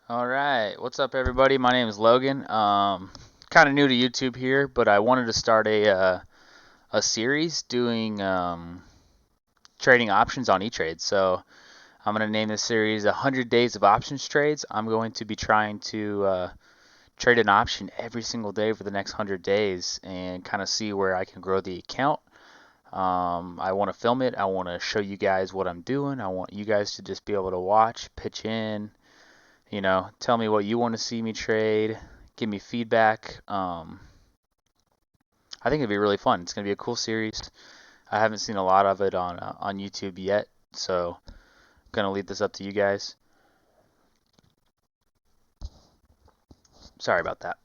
All right, what's up, everybody? My name is Logan. Kind of new to YouTube here, but I wanted to start a series doing trading options on Etrade. So I'm gonna name this series "100 Days of Options Trades." I'm going to be trying to trade an option every single day for the next 100 days and kind of see where I can grow the account. I want to film it. I want to show you guys what I'm doing. I want you guys to just be able to watch, pitch in, tell me what you want to see me trade, give me feedback. I think it'd be really fun. It's gonna be a cool series. I haven't seen a lot of it on YouTube yet, so I'm gonna leave this up to you guys. Sorry about that.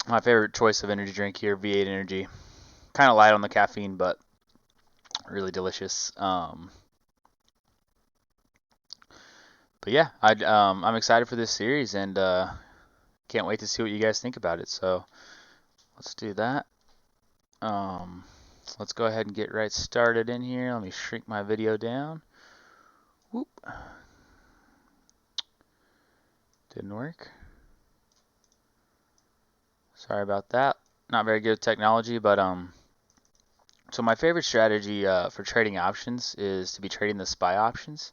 My favorite choice of energy drink here, V8 Energy. Kind of light on the caffeine, but really delicious. But yeah, I'm excited for this series and can't wait to see what you guys think about it. So let's do that. Um, let's go ahead and get right started in here. Let me shrink my video down. Whoop. Didn't work. Sorry about that. Not very good at technology, but so my favorite strategy for trading options is to be trading the SPY options.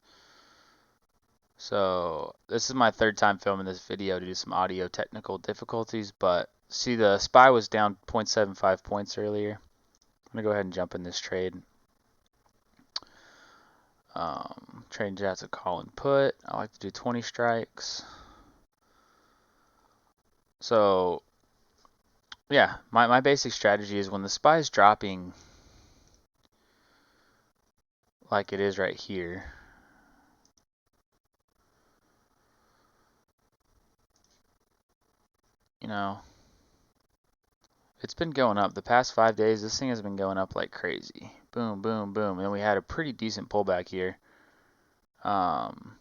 So this is my third time filming this video due to some audio technical difficulties, but see the SPY was down 0.75 points earlier. I'm gonna go ahead and jump in this trade. Trading jets a call and put. I like to do 20 strikes. So yeah, my basic strategy is when the SPY is dropping like it is right here. You know, it's been going up. The past 5 days, this thing has been going up like crazy. Boom, boom, boom. And then we had a pretty decent pullback here um,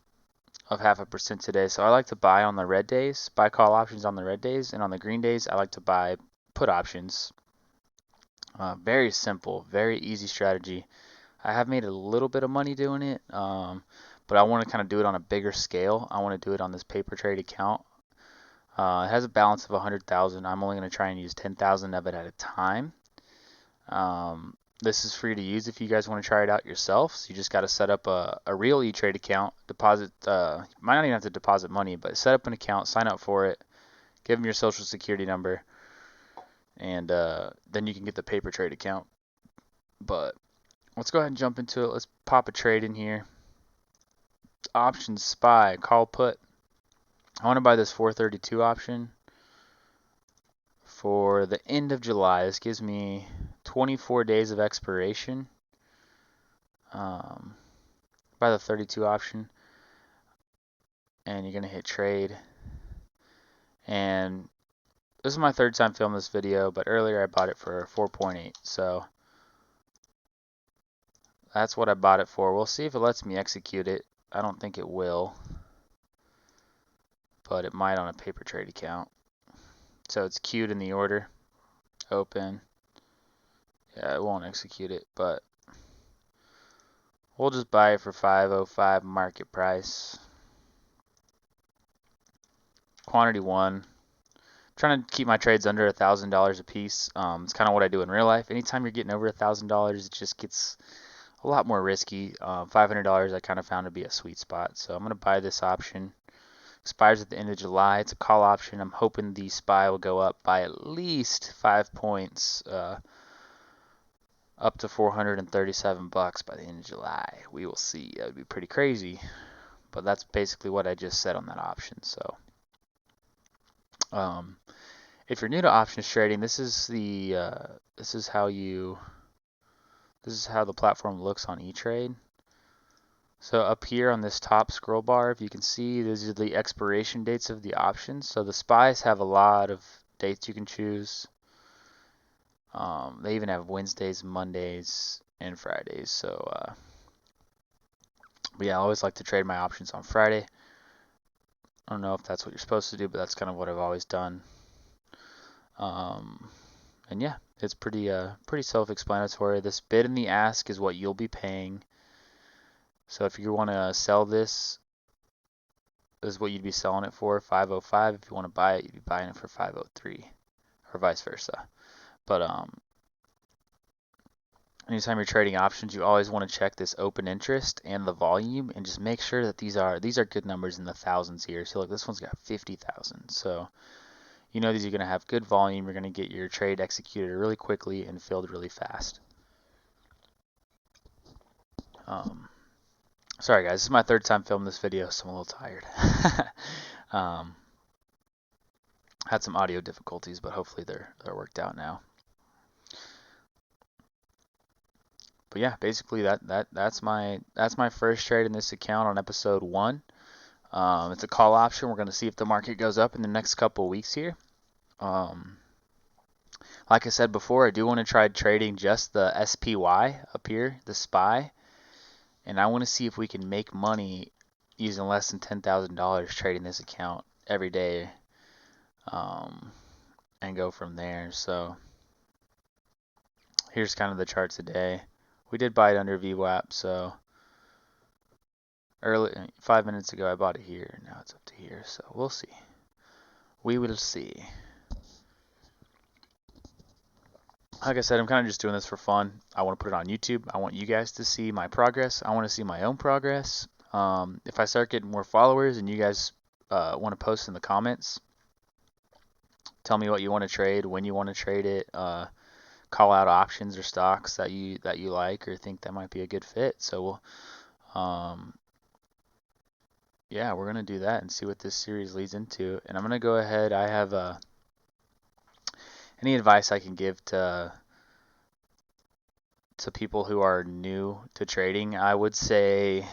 of 0.5% today. So I like to buy on the red days, buy call options on the red days. And on the green days, I like to buy put options. Very simple, very easy strategy. I have made a little bit of money doing it, but I want to kind of do it on a bigger scale. I want to do it on this paper trade account. It has a balance of 100,000. I'm only going to try and use 10,000 of it at a time. This is free to use if you guys want to try it out yourself. So you just got to set up a real E-Trade account, deposit, you might not even have to deposit money, but set up an account, sign up for it, give them your social security number, and then you can get the paper trade account. But let's go ahead and jump into it. Let's pop a trade in here. Options, SPY, call put. I want to buy this 432 option for the end of July. This gives me 24 days of expiration. Buy the 32 option, and you're gonna hit trade. And this is my third time filming this video, but earlier I bought it for 4.8, so that's what I bought it for. We'll see if it lets me execute it. I don't think it will, but it might on a paper trade account. So it's queued in the order. Open. Yeah, it won't execute it, but we'll just buy it for 505 market price. Quantity 1. I'm trying to keep my trades under $1,000 a piece. It's kind of what I do in real life. Anytime you're getting over $1,000, it just gets a lot more risky. $500 I kind of found to be a sweet spot. So I'm going to buy this option. Expires at the end of July. It's a call option. I'm hoping the SPY will go up by at least 5 points, up to $437 by the end of July. We will see. That would be pretty crazy, but that's basically what I just said on that option. So, if you're new to options trading, this is how the platform looks on E-Trade. So up here on this top scroll bar, if you can see, these are the expiration dates of the options. So the SPYs have a lot of dates you can choose. They even have Wednesdays, Mondays, and Fridays. So, but yeah, I always like to trade my options on Friday. I don't know if that's what you're supposed to do, but that's kind of what I've always done. And yeah, it's pretty self-explanatory. This bid and the ask is what you'll be paying. So if you want to sell this, is what you'd be selling it for, 505. If you want to buy it, you'd be buying it for 503, or vice versa. But anytime you're trading options, you always want to check this open interest and the volume, and just make sure that these are good numbers in the thousands here. So look, this one's got 50,000. So you know these are going to have good volume. You're going to get your trade executed really quickly and filled really fast. Sorry guys, this is my third time filming this video, so I'm a little tired. Had some audio difficulties, but hopefully they're worked out now. But yeah, basically that's my first trade in this account on episode 1. It's a call option. We're going to see if the market goes up in the next couple of weeks here. Like I said before, I do want to try trading just the SPY up here, the SPY, and I want to see if we can make money using less than $10,000 trading this account every day, and go from there. So here's kind of the chart today. We did buy it under VWAP, so early 5 minutes ago I bought it here. Now it's up to here, so we'll see. We will see. Like I said, I'm kind of just doing this for fun. I want to put it on YouTube. I want you guys to see my progress. I want to see my own progress. If I start getting more followers and you guys want to post in the comments, tell me what you want to trade, when you want to trade it, call out options or stocks that you like or think that might be a good fit. So we'll, yeah, we're gonna do that and see what this series leads into. And I'm gonna go ahead. I have any advice I can give to people who are new to trading. I would say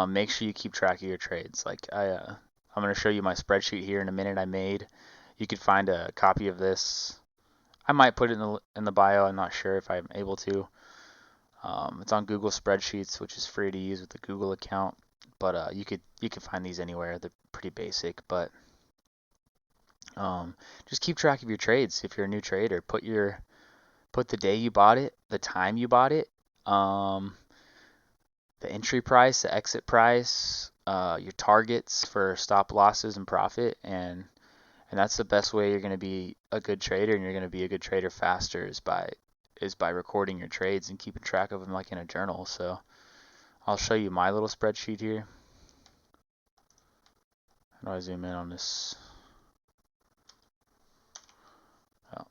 make sure you keep track of your trades. Like I'm gonna show you my spreadsheet here in a minute I made. You could find a copy of this. I might put it in the bio. I'm not sure if I'm able to. It's on Google Spreadsheets, which is free to use with the Google account. But you could find these anywhere. They're pretty basic, but just keep track of your trades. If you're a new trader, put the day you bought it, the time you bought it, the entry price, the exit price, your targets for stop losses and profit, and that's the best way you're going to be a good trader, and you're going to be a good trader faster is by recording your trades and keeping track of them like in a journal. So I'll show you my little spreadsheet here. How do I zoom in on this? Oh.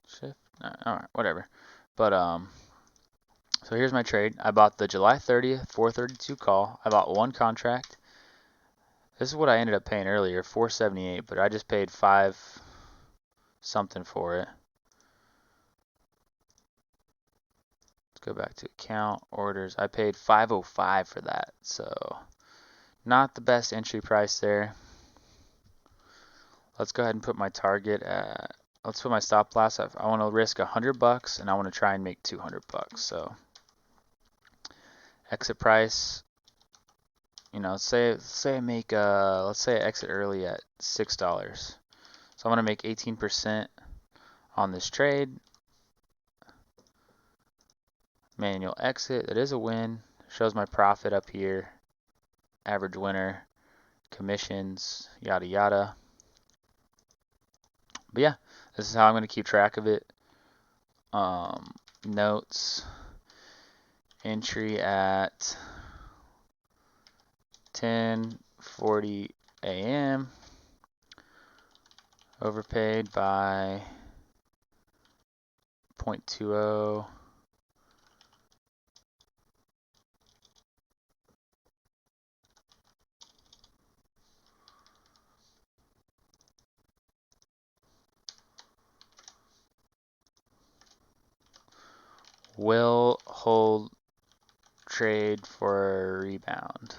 Shift? Alright, whatever. But so here's my trade. I bought the July 30th 432 call. I bought one contract. This is what I ended up paying earlier, $478, but I just paid 5 something for it. Let's go back to account orders. I paid $505 for that, so not the best entry price there. Let's go ahead and put my target at, let's put my stop loss at, I want to risk $100 and I want to try and make $200. So exit price, you know, say I make let's say I exit early at $6. So I'm going to make 18% on this trade. Manual exit, that is a win. Shows my profit up here. Average winner, commissions, yada yada. But yeah, this is how I'm going to keep track of it. Notes, entry at 10:40 a.m. Overpaid by 0.20. Will hold trade for a rebound.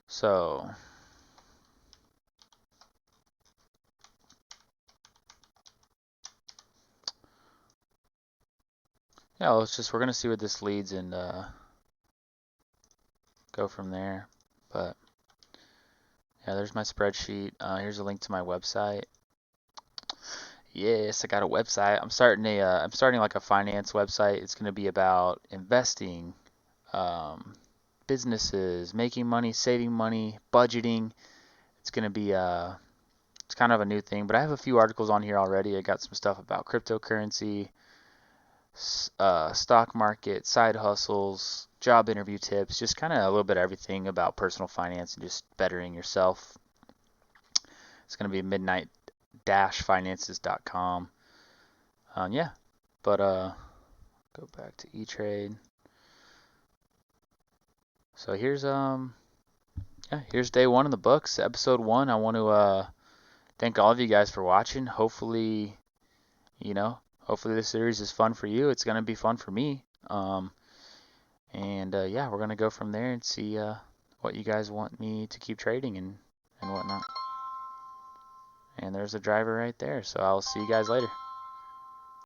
So yeah, we're gonna see what this leads and go from there. But yeah, there's my spreadsheet. Here's a link to my website. Yes, I got a website. I'm starting like a finance website. It's gonna be about investing, businesses, making money, saving money, budgeting. It's going to be it's kind of a new thing, but I have a few articles on here already. I got some stuff about cryptocurrency, stock market, side hustles, job interview tips, just kind of a little bit of everything about personal finance and just bettering yourself. It's going to be midnight-finances.com. Yeah, but go back to Etrade. So here's here's day one of the books, episode 1. I want to thank all of you guys for watching. Hopefully, hopefully this series is fun for you. It's gonna be fun for me. Yeah, we're gonna go from there and see what you guys want me to keep trading and whatnot. And there's a driver right there. So I'll see you guys later.